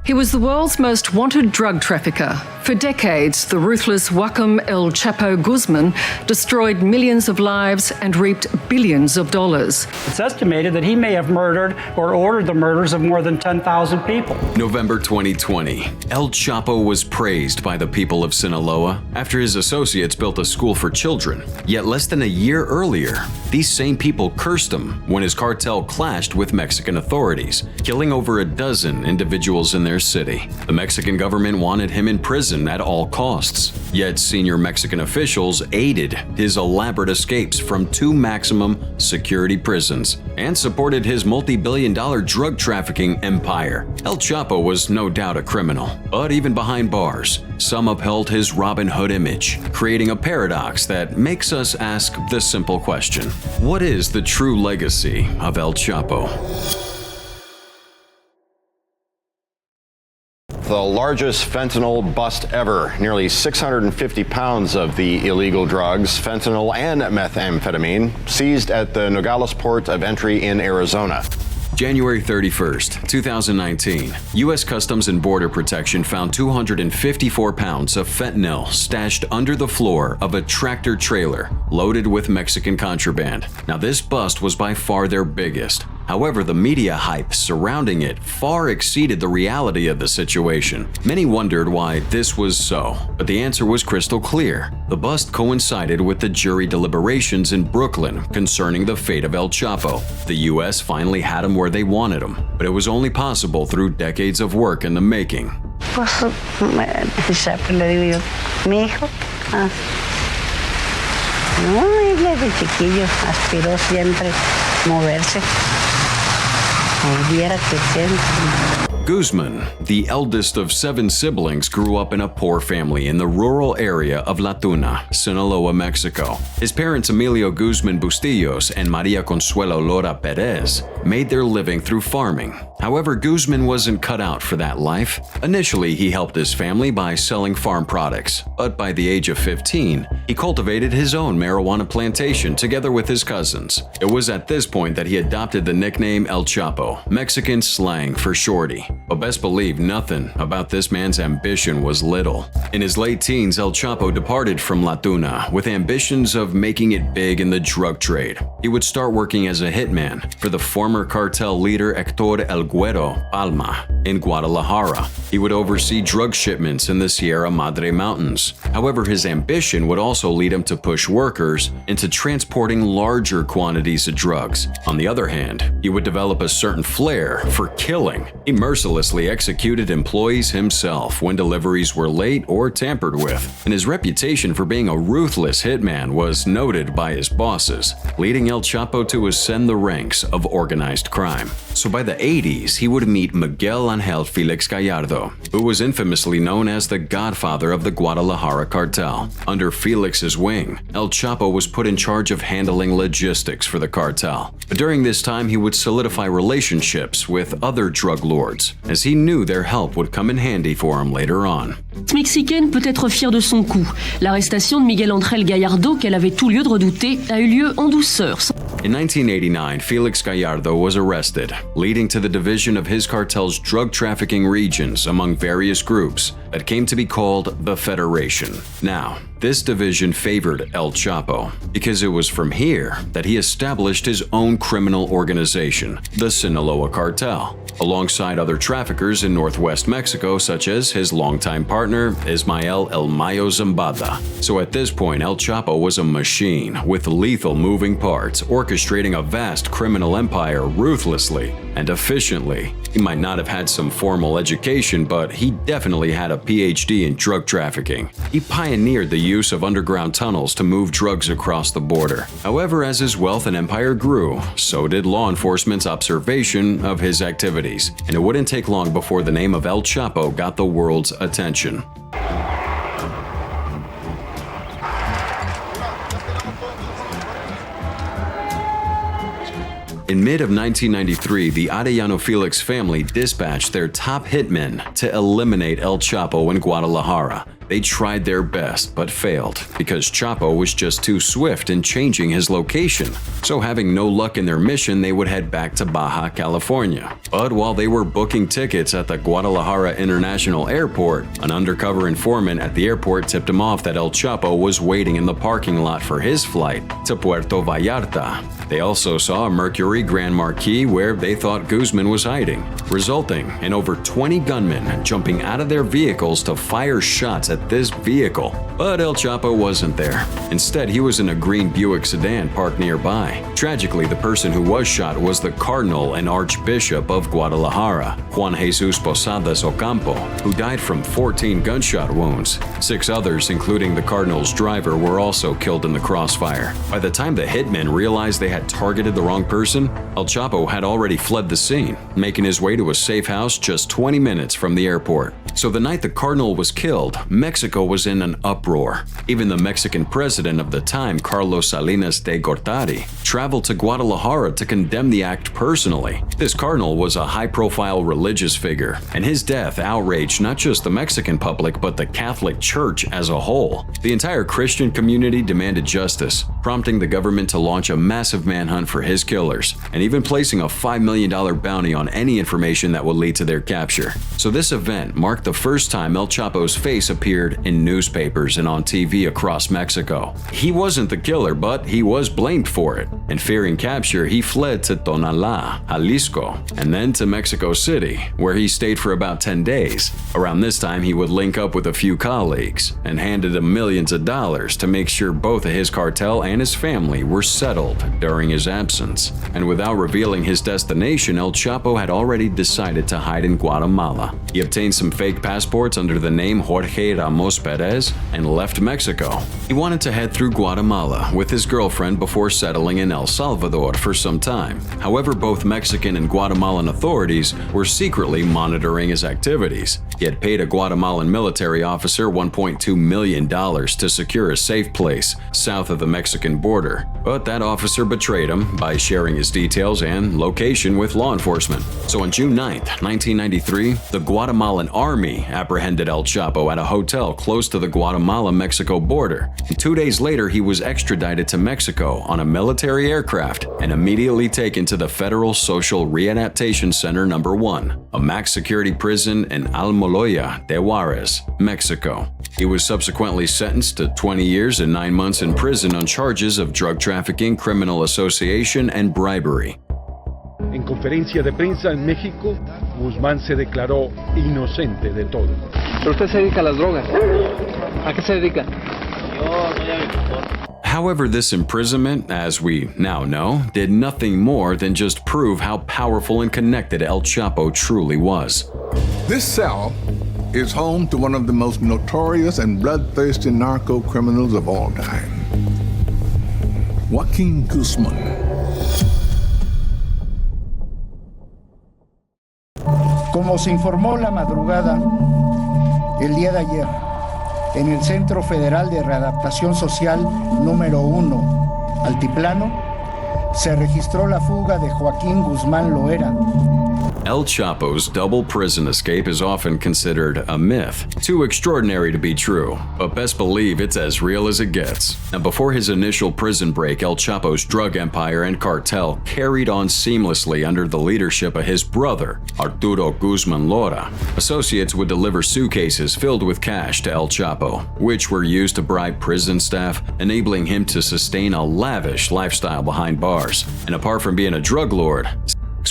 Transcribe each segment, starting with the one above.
He was the world's most wanted drug trafficker. For decades, the ruthless Fall El Chapo Guzman destroyed millions of lives and reaped billions of dollars. It's estimated that he may have murdered or ordered the murders of more than 10,000 people. November 2020, El Chapo was praised by the people of Sinaloa after his associates built a school for children. Yet less than a year earlier, these same people cursed him when his cartel clashed with Mexican authorities, killing over a dozen individuals in their city. The Mexican government wanted him in prison at all costs. Yet senior Mexican officials aided his elaborate escapes from 2 maximum security prisons and supported his multi-billion-dollar drug trafficking empire. El Chapo was no doubt a criminal, but even behind bars, some upheld his Robin Hood image, creating a paradox that makes us ask the simple question: what is the true legacy of El Chapo? The largest fentanyl bust ever. Nearly 650 pounds of the illegal drugs, fentanyl and methamphetamine, seized at the Nogales port of entry in Arizona. January 31st, 2019, U.S. Customs and Border Protection found 254 pounds of fentanyl stashed under the floor of a tractor trailer loaded with Mexican contraband. Now, this bust was by far their biggest. However, the media hype surrounding it far exceeded the reality of the situation. Many wondered why this was so, but the answer was crystal clear. The bust coincided with the jury deliberations in Brooklyn concerning the fate of El Chapo. The U.S. finally had him where they wanted him, but it was only possible through decades of work in the making. Pues, Chapo le digo yo, mi hijo, no, desde chiquillo aspiró siempre moverse. Guzman, the eldest of 7 siblings, grew up in a poor family in the rural area of La Tuna, Sinaloa, Mexico. His parents Emilio Guzman Bustillos and Maria Consuelo Lora Perez made their living through farming. However, Guzman wasn't cut out for that life. Initially, he helped his family by selling farm products, but by the age of 15, he cultivated his own marijuana plantation together with his cousins. It was at this point that he adopted the nickname El Chapo, Mexican slang for shorty. But best believe nothing about this man's ambition was little. In his late teens, El Chapo departed from La Tuna with ambitions of making it big in the drug trade. He would start working as a hitman for the former cartel leader Héctor El Güero Palma in Guadalajara. He would oversee drug shipments in the Sierra Madre Mountains. However, his ambition would also lead him to push workers into transporting larger quantities of drugs. On the other hand, he would develop a certain flair for killing. He mercilessly executed employees himself when deliveries were late or tampered with, and his reputation for being a ruthless hitman was noted by his bosses, leading El Chapo to ascend the ranks of organized crime. So by the 80s, he would meet Miguel Angel Felix Gallardo, who was infamously known as the godfather of the Guadalajara cartel. Under Felix's wing, El Chapo was put in charge of handling logistics for the cartel. But during this time, he would solidify relationships with other drug lords, as he knew their help would come in handy for him later on. Mexicaine peut être fière de son coup. L'arrestation de Miguel Angel Gallardo, qu'elle avait tout lieu de redouter, a eu lieu en douceur. In 1989, Felix Gallardo was arrested, leading to the division of his cartel's drug trafficking regions among various groups that came to be called the Federation. Now, this division favored El Chapo because it was from here that he established his own criminal organization, the Sinaloa Cartel, alongside other traffickers in northwest Mexico such as his longtime partner Ismael El Mayo Zambada. So at this point, El Chapo was a machine with lethal moving parts, orchestrating a vast criminal empire ruthlessly and efficiently. He might not have had some formal education, but he definitely had a PhD in drug trafficking. He pioneered the use of underground tunnels to move drugs across the border. However, as his wealth and empire grew, so did law enforcement's observation of his activities, and it wouldn't take long before the name of El Chapo got the world's attention. In mid-1993, the Arellano Felix family dispatched their top hitmen to eliminate El Chapo in Guadalajara, They tried their best but failed because Chapo was just too swift in changing his location. So having no luck in their mission, they would head back to Baja California. But while they were booking tickets at the Guadalajara International Airport, an undercover informant at the airport tipped him off that El Chapo was waiting in the parking lot for his flight to Puerto Vallarta. They also saw a Mercury Grand Marquis where they thought Guzman was hiding, resulting in over 20 gunmen jumping out of their vehicles to fire shots at this vehicle. But El Chapo wasn't there. Instead, he was in a green Buick sedan parked nearby. Tragically, the person who was shot was the Cardinal and Archbishop of Guadalajara, Juan Jesus Posadas Ocampo, who died from 14 gunshot wounds. 6 others, including the Cardinal's driver, were also killed in the crossfire. By the time the hitmen realized they had targeted the wrong person, El Chapo had already fled the scene, making his way to a safe house just 20 minutes from the airport. So the night the Cardinal was killed, Mexico was in an uproar. Even the Mexican president of the time, Carlos Salinas de Gortari, traveled to Guadalajara to condemn the act personally. This Cardinal was a high-profile religious figure, and his death outraged not just the Mexican public but the Catholic Church as a whole. The entire Christian community demanded justice, prompting the government to launch a massive manhunt for his killers, and even placing a $5 million bounty on any information that would lead to their capture. So this event marked the first time El Chapo's face appeared in newspapers and on TV across Mexico. He wasn't the killer, but he was blamed for it, and fearing capture, he fled to Tonalá, Jalisco, and then to Mexico City, where he stayed for about 10 days. Around this time, he would link up with a few colleagues and handed them millions of dollars to make sure both of his cartel and his family were settled during his absence. And without revealing his destination, El Chapo had already decided to hide in Guatemala. He obtained some fake passports under the name Jorge Ramos Perez and left Mexico. He wanted to head through Guatemala with his girlfriend before settling in El Salvador for some time. However, both Mexican and Guatemalan authorities were secretly monitoring his activities. He had paid a Guatemalan military officer $1.2 million to secure a safe place south of the Mexican border, but that officer betrayed him by sharing his details and location with law enforcement. So on June 9, 1993, the Guatemalan army apprehended El Chapo at a hotel close to the Guatemala-Mexico border. And 2 days later, he was extradited to Mexico on a military aircraft and immediately taken to the Federal Social Readaptation Center No. 1, a max security prison in Almoloya de Juarez, Mexico. He was subsequently sentenced to 20 years and 9 months in prison on charges of drug trafficking, criminal association, and bribery. En conferencia de prensa en México, Guzmán se declaró inocente de todo. Pero usted se dedica a las drogas. ¿A qué se dedica? However, this imprisonment, as we now know, did nothing more than just prove how powerful and connected El Chapo truly was. This cell is home to one of the most notorious and bloodthirsty narco criminals of all time, Joaquin Guzman. Como se informó la madrugada, el día de ayer, en el Centro Federal de Readaptación Social número 1, Altiplano, se registró la fuga de Joaquín Guzmán Loera. El Chapo's double prison escape is often considered a myth, too extraordinary to be true, but best believe it's as real as it gets. Now, before his initial prison break, El Chapo's drug empire and cartel carried on seamlessly under the leadership of his brother, Arturo Guzman Lora. Associates would deliver suitcases filled with cash to El Chapo, which were used to bribe prison staff, enabling him to sustain a lavish lifestyle behind bars. And apart from being a drug lord,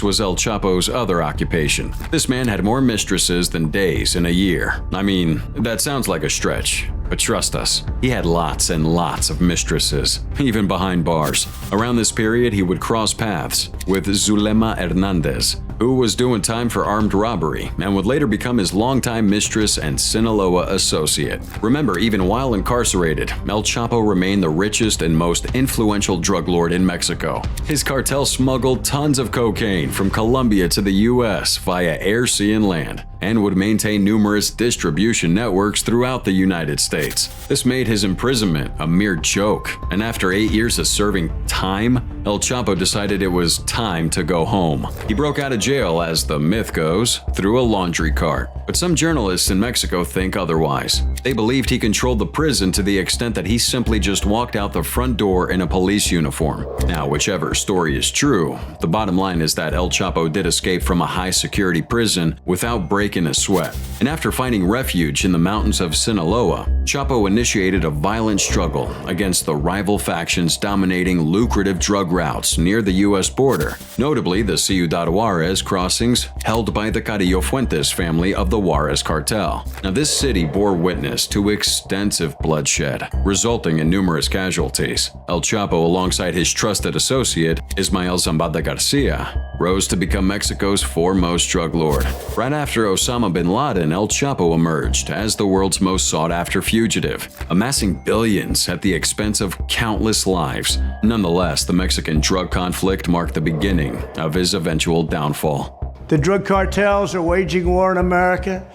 was El Chapo's other occupation. This man had more mistresses than days in a year. I mean, that sounds like a stretch, but trust us, he had lots and lots of mistresses, even behind bars. Around this period, he would cross paths with Zulema Hernandez, who was doing time for armed robbery and would later become his longtime mistress and Sinaloa associate. Remember, even while incarcerated, El Chapo remained the richest and most influential drug lord in Mexico. His cartel smuggled tons of cocaine from Colombia to the U.S. via air, sea, and land, and would maintain numerous distribution networks throughout the United States. This made his imprisonment a mere joke, and after 8 years of serving time, El Chapo decided it was time to go home. He broke out of jail, as the myth goes, through a laundry cart. But some journalists in Mexico think otherwise. They believed he controlled the prison to the extent that he simply just walked out the front door in a police uniform. Now, whichever story is true, the bottom line is that El Chapo did escape from a high-security prison without breaking a sweat. And after finding refuge in the mountains of Sinaloa, Chapo initiated a violent struggle against the rival factions dominating lucrative drug routes near the U.S. border, notably the Ciudad Juarez crossings held by the Carrillo Fuentes family of the Juarez cartel. Now, this city bore witness to extensive bloodshed, resulting in numerous casualties. El Chapo, alongside his trusted associate, Ismael Zambada Garcia, rose to become Mexico's foremost drug lord. Right after Osama bin Laden, El Chapo emerged as the world's most sought-after fugitive, amassing billions at the expense of countless lives. Nonetheless, the Mexican drug conflict marked the beginning of his eventual downfall. The drug cartels are waging war in America,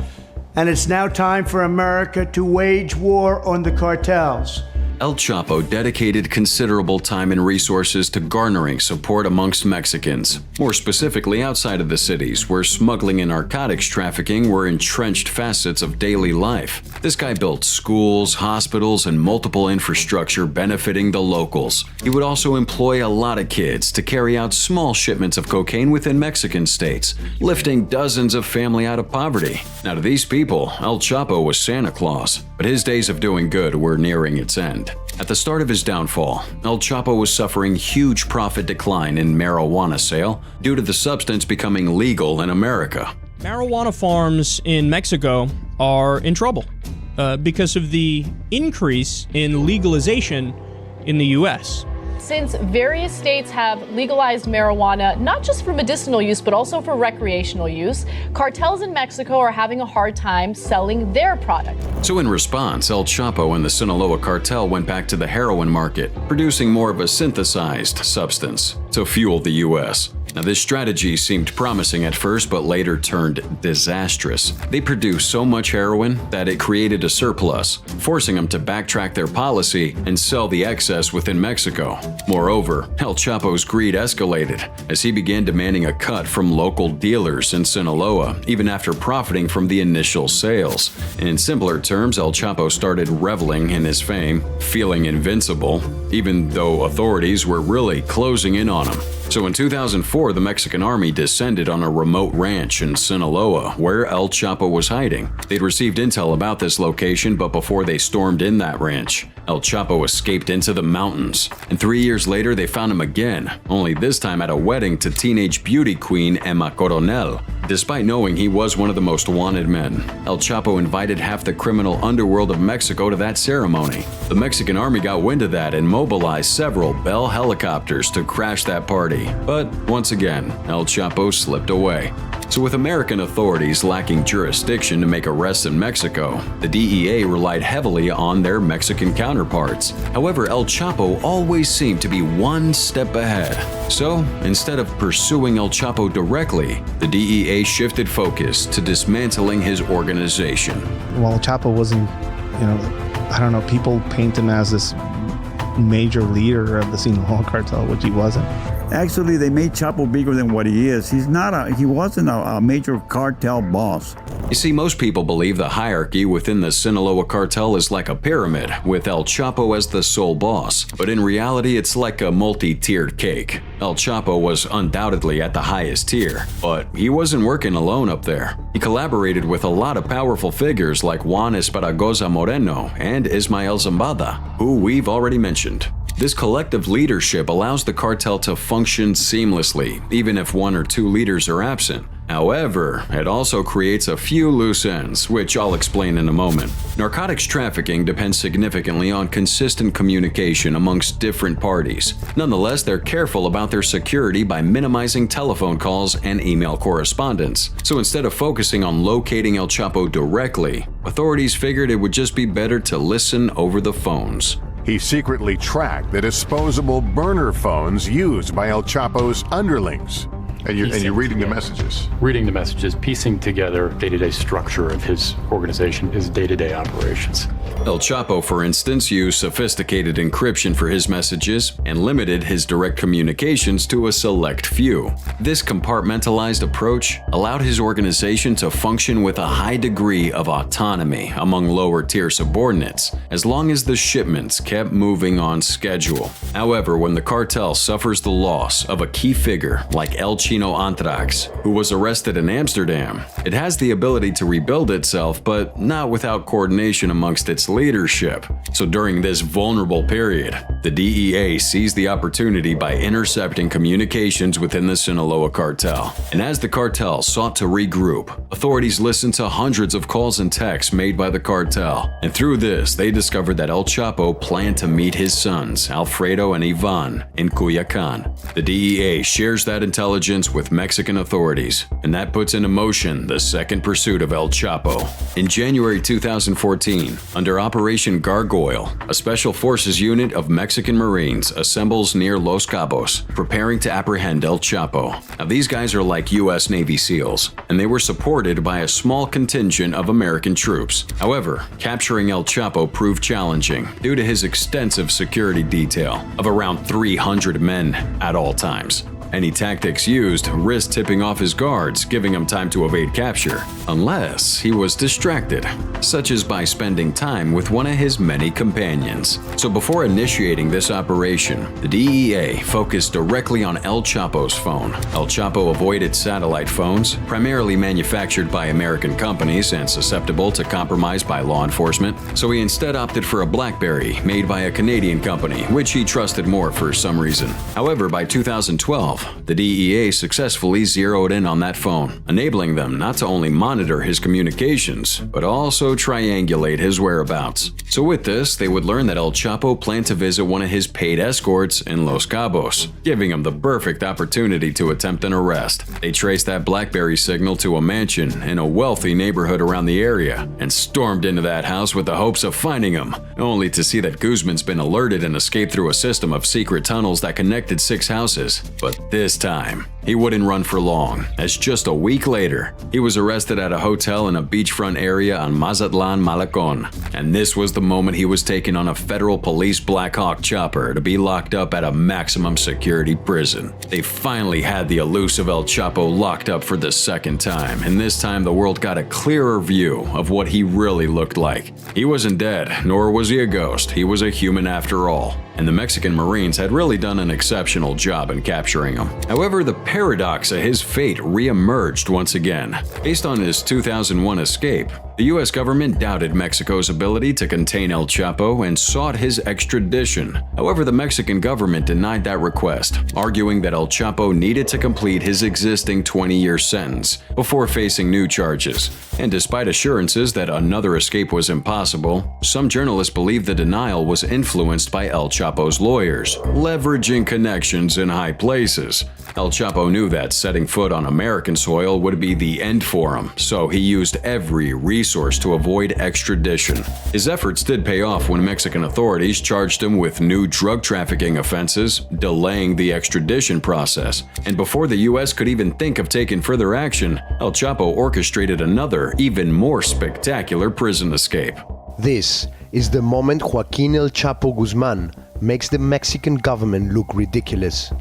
and it's now time for America to wage war on the cartels. El Chapo dedicated considerable time and resources to garnering support amongst Mexicans, more specifically outside of the cities, where smuggling and narcotics trafficking were entrenched facets of daily life. This guy built schools, hospitals, and multiple infrastructure benefiting the locals. He would also employ a lot of kids to carry out small shipments of cocaine within Mexican states, lifting dozens of families out of poverty. Now, to these people, El Chapo was Santa Claus, but his days of doing good were nearing its end. At the start of his downfall, El Chapo was suffering huge profit decline in marijuana sale due to the substance becoming legal in America. Marijuana farms in Mexico are in trouble because of the increase in legalization in the U.S. Since various states have legalized marijuana, not just for medicinal use, but also for recreational use, cartels in Mexico are having a hard time selling their product. So in response, El Chapo and the Sinaloa cartel went back to the heroin market, producing more of a synthesized substance to fuel the U.S. Now, this strategy seemed promising at first, but later turned disastrous. They produced so much heroin that it created a surplus, forcing them to backtrack their policy and sell the excess within Mexico. Moreover, El Chapo's greed escalated as he began demanding a cut from local dealers in Sinaloa, even after profiting from the initial sales. In simpler terms, El Chapo started reveling in his fame, feeling invincible, even though authorities were really closing in on him. So in 2004, the Mexican army descended on a remote ranch in Sinaloa where El Chapo was hiding. They'd received intel about this location, but before they stormed in that ranch, El Chapo escaped into the mountains. And 3 years later, they found him again, only this time at a wedding to teenage beauty queen Emma Coronel. Despite knowing he was one of the most wanted men, El Chapo invited half the criminal underworld of Mexico to that ceremony. The Mexican army got wind of that and mobilized several Bell helicopters to crash that party. But once again, El Chapo slipped away. So with American authorities lacking jurisdiction to make arrests in Mexico, the DEA relied heavily on their Mexican counterparts. However, El Chapo always seemed to be one step ahead. So instead of pursuing El Chapo directly, the DEA shifted focus to dismantling his organization. Well, El Chapo wasn't, people paint him as this major leader of the Sinaloa cartel, which he wasn't. Actually, they made Chapo bigger than what he is. He wasn't a major cartel boss. You see, most people believe the hierarchy within the Sinaloa cartel is like a pyramid, with El Chapo as the sole boss. But in reality, it's like a multi-tiered cake. El Chapo was undoubtedly at the highest tier, but he wasn't working alone up there. He collaborated with a lot of powerful figures like Juan Esparragoza Moreno and Ismael Zambada, who we've already mentioned. This collective leadership allows the cartel to function seamlessly, even if one or two leaders are absent. However, it also creates a few loose ends, which I'll explain in a moment. Narcotics trafficking depends significantly on consistent communication amongst different parties. Nonetheless, they're careful about their security by minimizing telephone calls and email correspondence. So instead of focusing on locating El Chapo directly, authorities figured it would just be better to listen over the phones. He secretly tracked the disposable burner phones used by El Chapo's underlings. And you're reading the messages? Reading the messages, piecing together day-to-day structure of his organization, his day-to-day operations. El Chapo, for instance, used sophisticated encryption for his messages and limited his direct communications to a select few. This compartmentalized approach allowed his organization to function with a high degree of autonomy among lower-tier subordinates, as long as the shipments kept moving on schedule. However, when the cartel suffers the loss of a key figure like El Chino Antrax, who was arrested in Amsterdam, it has the ability to rebuild itself, but not without coordination amongst its leadership. So during this vulnerable period, the DEA seized the opportunity by intercepting communications within the Sinaloa cartel. And as the cartel sought to regroup, authorities listened to hundreds of calls and texts made by the cartel. And through this, they discovered that El Chapo planned to meet his sons, Alfredo and Ivan, in Culiacan. The DEA shares that intelligence with Mexican authorities, and that puts into motion the second pursuit of El Chapo. In January 2014, under Operation Gargoyle, a special forces unit of Mexican Marines assembles near Los Cabos, preparing to apprehend El Chapo. Now, these guys are like U.S. Navy SEALs, and they were supported by a small contingent of American troops. However, capturing El Chapo proved challenging due to his extensive security detail of around 300 men at all times. Any tactics used risked tipping off his guards, giving him time to evade capture, unless he was distracted, such as by spending time with one of his many companions. So before initiating this operation, the DEA focused directly on El Chapo's phone. El Chapo avoided satellite phones, primarily manufactured by American companies and susceptible to compromise by law enforcement, so he instead opted for a BlackBerry made by a Canadian company, which he trusted more for some reason. However, by 2012, the DEA successfully zeroed in on that phone, enabling them not to only monitor his communications, but also triangulate his whereabouts. So with this, they would learn that El Chapo planned to visit one of his paid escorts in Los Cabos, giving him the perfect opportunity to attempt an arrest. They traced that BlackBerry signal to a mansion in a wealthy neighborhood around the area, and stormed into that house with the hopes of finding him, only to see that Guzman's been alerted and escaped through a system of secret tunnels that connected 6 houses. But this time, he wouldn't run for long, as just a week later, he was arrested at a hotel in a beachfront area on Mazatlan, Malacon. And this was the moment he was taken on a federal police Black Hawk chopper to be locked up at a maximum security prison. They finally had the elusive El Chapo locked up for the second time, and this time the world got a clearer view of what he really looked like. He wasn't dead, nor was he a ghost. He was a human after all. And the Mexican Marines had really done an exceptional job in capturing him. However, the paradox of his fate re-emerged once again. Based on his 2001 escape, the US government doubted Mexico's ability to contain El Chapo and sought his extradition. However, the Mexican government denied that request, arguing that El Chapo needed to complete his existing 20-year sentence before facing new charges. And despite assurances that another escape was impossible, some journalists believe the denial was influenced by El Chapo's lawyers, leveraging connections in high places. El Chapo knew that setting foot on American soil would be the end for him, so he used every resource to avoid extradition. His efforts did pay off when Mexican authorities charged him with new drug trafficking offenses, delaying the extradition process. And before the US could even think of taking further action, El Chapo orchestrated another, even more spectacular prison escape. This is the moment Joaquin El Chapo Guzman makes the Mexican government look ridiculous.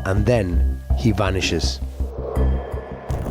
And then he vanishes.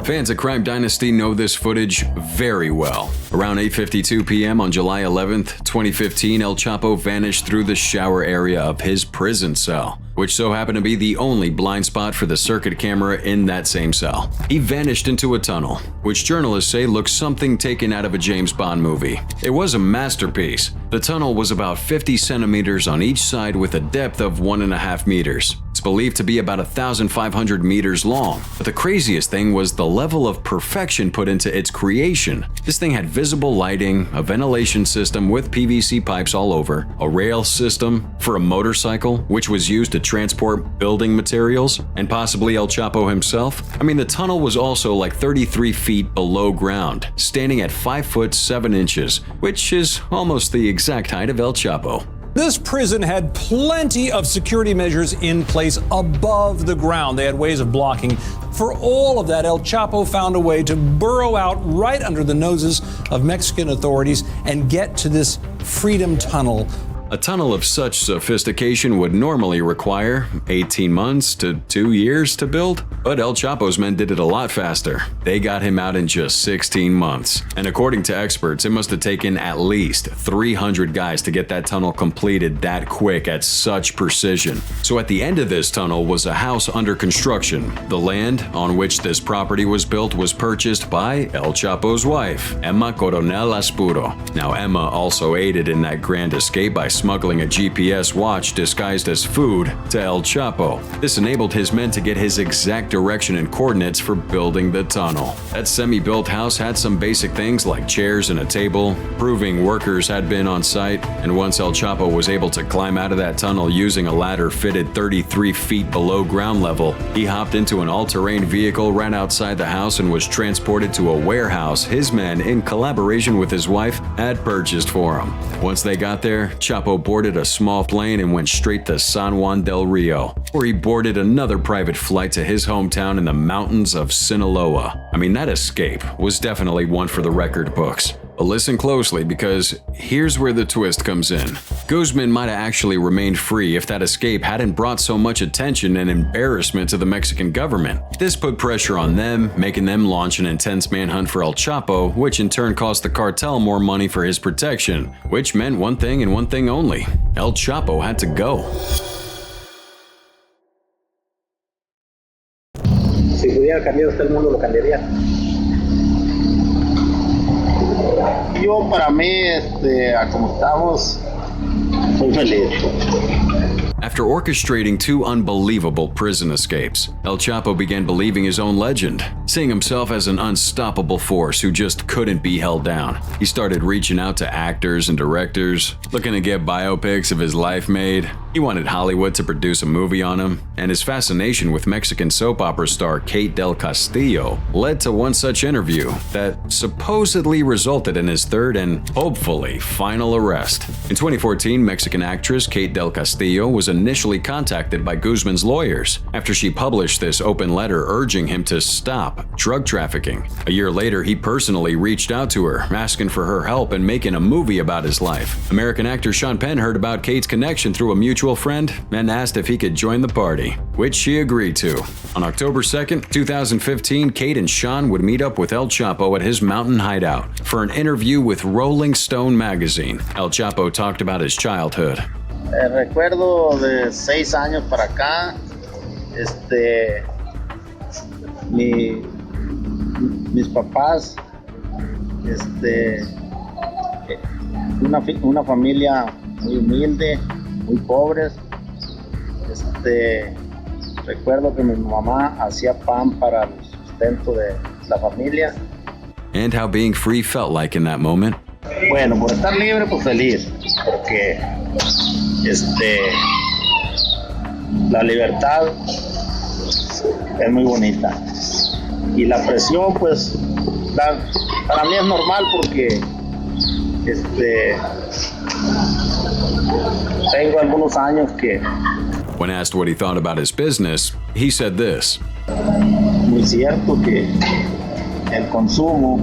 Fans of Crime Dynasty know this footage very well. Around 8:52 p.m. on July 11th, 2015, El Chapo vanished through the shower area of his prison cell, which so happened to be the only blind spot for the circuit camera in that same cell. He vanished into a tunnel, which journalists say looks something taken out of a James Bond movie. It was a masterpiece. The tunnel was about 50 centimeters on each side with a depth of 1.5 meters. It's believed to be about 1,500 meters long. But the craziest thing was the level of perfection put into its creation. This thing had visible lighting, a ventilation system with PVC pipes all over, a rail system for a motorcycle, which was used to transport building materials, and possibly El Chapo himself. I mean, the tunnel was also like 33 feet below ground, standing at 5 foot 7 inches, which is almost the exact height of El Chapo. This prison had plenty of security measures in place above the ground. They had ways of blocking. For all of that, El Chapo found a way to burrow out right under the noses of Mexican authorities and get to this freedom tunnel. A tunnel of such sophistication would normally require 18 months to 2 years to build, but El Chapo's men did it a lot faster. They got him out in just 16 months. And according to experts, it must have taken at least 300 guys to get that tunnel completed that quick at such precision. So at the end of this tunnel was a house under construction. The land on which this property was built was purchased by El Chapo's wife, Emma Coronel Aspuro. Now Emma also aided in that grand escape by smuggling a GPS watch disguised as food to El Chapo. This enabled his men to get his exact direction and coordinates for building the tunnel. That semi-built house had some basic things like chairs and a table, proving workers had been on site, and once El Chapo was able to climb out of that tunnel using a ladder fitted 33 feet below ground level, he hopped into an all-terrain vehicle right outside the house and was transported to a warehouse his men, in collaboration with his wife, had purchased for him. Once they got there, Chapo boarded a small plane and went straight to San Juan del Rio, where he boarded another private flight to his hometown in the mountains of Sinaloa. I mean, that escape was definitely one for the record books. But listen closely, because here's where the twist comes in. Guzman might have actually remained free if that escape hadn't brought so much attention and embarrassment to the Mexican government. This put pressure on them, making them launch an intense manhunt for El Chapo, which in turn cost the cartel more money for his protection, which meant one thing and one thing only: El Chapo had to go. Si pudiera cambiar usted el mundo, lo cambiaría. Yo, para mí, a como estamos, soy feliz. After orchestrating 2 unbelievable prison escapes, El Chapo began believing his own legend, seeing himself as an unstoppable force who just couldn't be held down. He started reaching out to actors and directors, looking to get biopics of his life made. He wanted Hollywood to produce a movie on him, and his fascination with Mexican soap opera star Kate del Castillo led to one such interview that supposedly resulted in his third and hopefully final arrest. In 2014, Mexican actress Kate del Castillo was initially contacted by Guzman's lawyers after she published this open letter urging him to stop drug trafficking. A year later, he personally reached out to her, asking for her help in making a movie about his life. American actor Sean Penn heard about Kate's connection through a mutual friend and asked if he could join the party, which she agreed to. On October 2nd, 2015, Kate and Sean would meet up with El Chapo at his mountain hideout for an interview with Rolling Stone magazine. El Chapo talked about his childhood. Recuerdo de 6 años para acá, mis papás, una familia muy humilde, muy pobres. Recuerdo que mi mamá hacía pan para el sustento de la familia. And how being free felt like in that moment. Bueno, por estar libre, pues feliz, porque la libertad es muy bonita. Y la presión, pues, para mí es normal porque tengo algunos años que... When asked what he thought about his business, he said this. Muy cierto que el consumo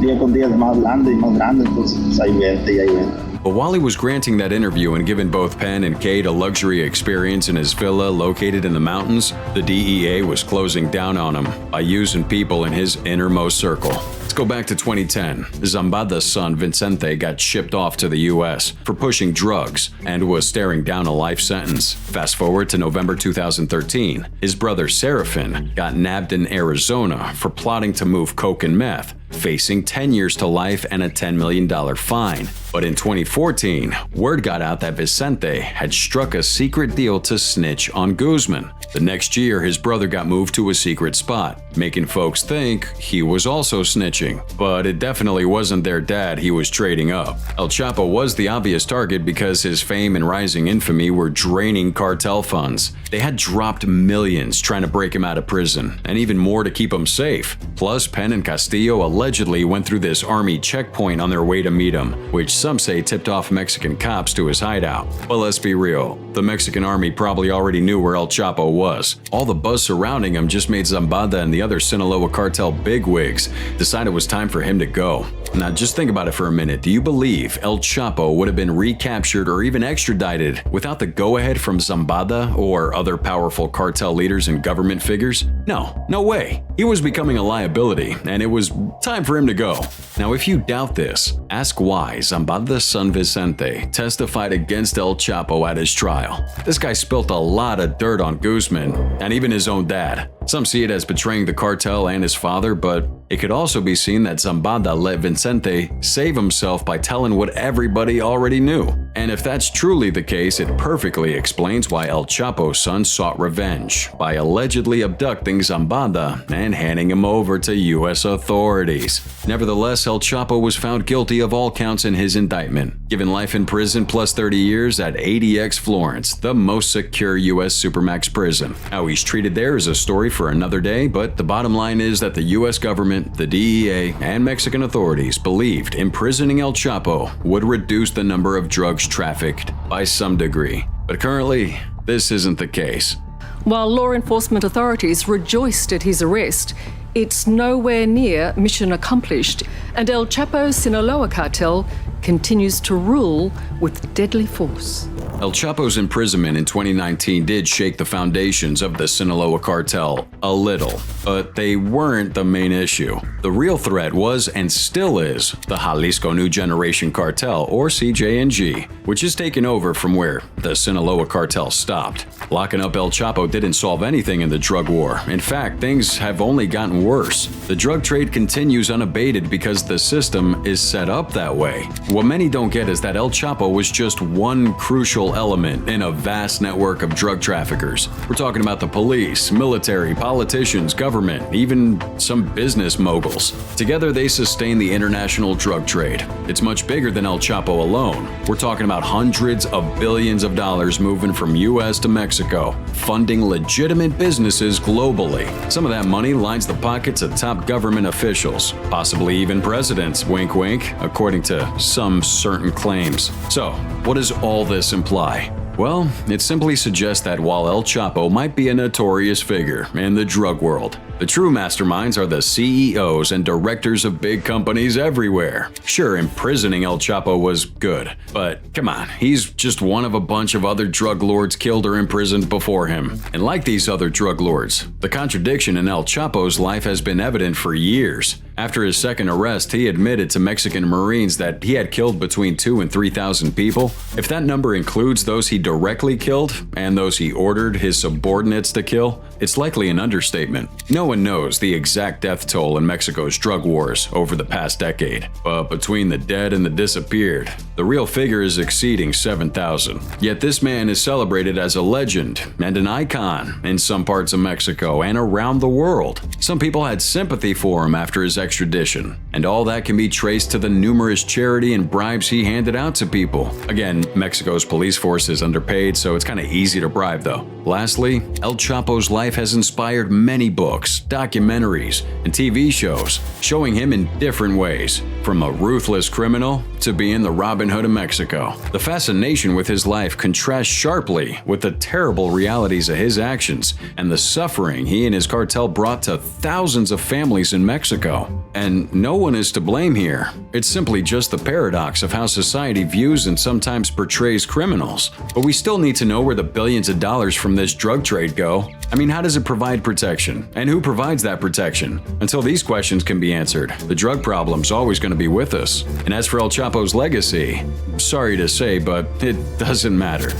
día con día es más grande y más grande, entonces hay venta y hay venta. But while he was granting that interview and giving both Penn and Kate a luxury experience in his villa located in the mountains, the DEA was closing down on him by using people in his innermost circle. Let's go back to 2010. Zambada's son Vicente got shipped off to the U.S. for pushing drugs and was staring down a life sentence. Fast forward to November 2013. His brother Serafin got nabbed in Arizona for plotting to move coke and meth, facing 10 years to life and a $10 million fine. But in 2014, word got out that Vicente had struck a secret deal to snitch on Guzman. The next year, his brother got moved to a secret spot, making folks think he was also snitching. But it definitely wasn't their dad he was trading up. El Chapo was the obvious target because his fame and rising infamy were draining cartel funds. They had dropped millions trying to break him out of prison, and even more to keep him safe. Plus, Penn and Castillo allegedly went through this army checkpoint on their way to meet him, which some say tipped off Mexican cops to his hideout. But let's be real, the Mexican army probably already knew where El Chapo was. All the buzz surrounding him just made Zambada and the other Sinaloa cartel bigwigs decide it was time for him to go. Now just think about it for a minute. Do you believe El Chapo would have been recaptured or even extradited without the go-ahead from Zambada or other powerful cartel leaders and government figures? No way. He was becoming a liability, and it was time for him to go. Now if you doubt this, ask why Zambada's son Vicente testified against El Chapo at his trial. This guy spilt a lot of dirt on Guzman, and even his own dad. Some see it as betraying the cartel and his father, but it could also be seen that Zambada let Vicente save himself by telling what everybody already knew. And if that's truly the case, it perfectly explains why El Chapo's son sought revenge by allegedly abducting Zambada and handing him over to U.S. authorities. Nevertheless, El Chapo was found guilty of all counts in his indictment, given life in prison plus 30 years at ADX Florence, the most secure U.S. supermax prison. How he's treated there is a story for another day, but the bottom line is that the U.S. government, the DEA, and Mexican authorities believed imprisoning El Chapo would reduce the number of drugs trafficked by some degree. But currently, this isn't the case. While law enforcement authorities rejoiced at his arrest, it's nowhere near mission accomplished, and El Chapo's Sinaloa cartel continues to rule with deadly force. El Chapo's imprisonment in 2019 did shake the foundations of the Sinaloa cartel a little, but they weren't the main issue. The real threat was and still is the Jalisco New Generation Cartel, or CJNG, which is taken over from where the Sinaloa cartel stopped. Locking up El Chapo didn't solve anything in the drug war. In fact, things have only gotten worse. The drug trade continues unabated because the system is set up that way. What many don't get is that El Chapo was just one crucial element in a vast network of drug traffickers. We're talking about the police, military, politicians, government, even some business moguls. Together they sustain the international drug trade. It's much bigger than El Chapo alone. We're talking about hundreds of billions of dollars moving from US to Mexico, funding legitimate businesses globally. Some of that money lines the pockets of top government officials, possibly even presidents, wink wink, according to some certain claims. So, what does all this imply? Well, it simply suggests that while El Chapo might be a notorious figure in the drug world, the true masterminds are the CEOs and directors of big companies everywhere. Sure, imprisoning El Chapo was good, but come on, he's just one of a bunch of other drug lords killed or imprisoned before him. And like these other drug lords, the contradiction in El Chapo's life has been evident for years. After his second arrest, he admitted to Mexican Marines that he had killed between 2,000 and 3,000 people. If that number includes those he directly killed and those he ordered his subordinates to kill, it's likely an understatement. No one knows the exact death toll in Mexico's drug wars over the past decade, but between the dead and the disappeared, the real figure is exceeding 7,000. Yet this man is celebrated as a legend and an icon in some parts of Mexico and around the world. Some people had sympathy for him after his extradition, and all that can be traced to the numerous charity and bribes he handed out to people. Again, Mexico's police force is underpaid, so it's kind of easy to bribe though. Lastly, El Chapo's life has inspired many books, documentaries, and TV shows, showing him in different ways, from a ruthless criminal to being the Robin Hood of Mexico. The fascination with his life contrasts sharply with the terrible realities of his actions and the suffering he and his cartel brought to thousands of families in Mexico. And no one is to blame here. It's simply just the paradox of how society views and sometimes portrays criminals. But we still need to know where the billions of dollars from this drug trade go. I mean, how does it provide protection? And who provides that protection? Until these questions can be answered, the drug problem's always going to be with us. And as for El Chapo's legacy, sorry to say, but it doesn't matter.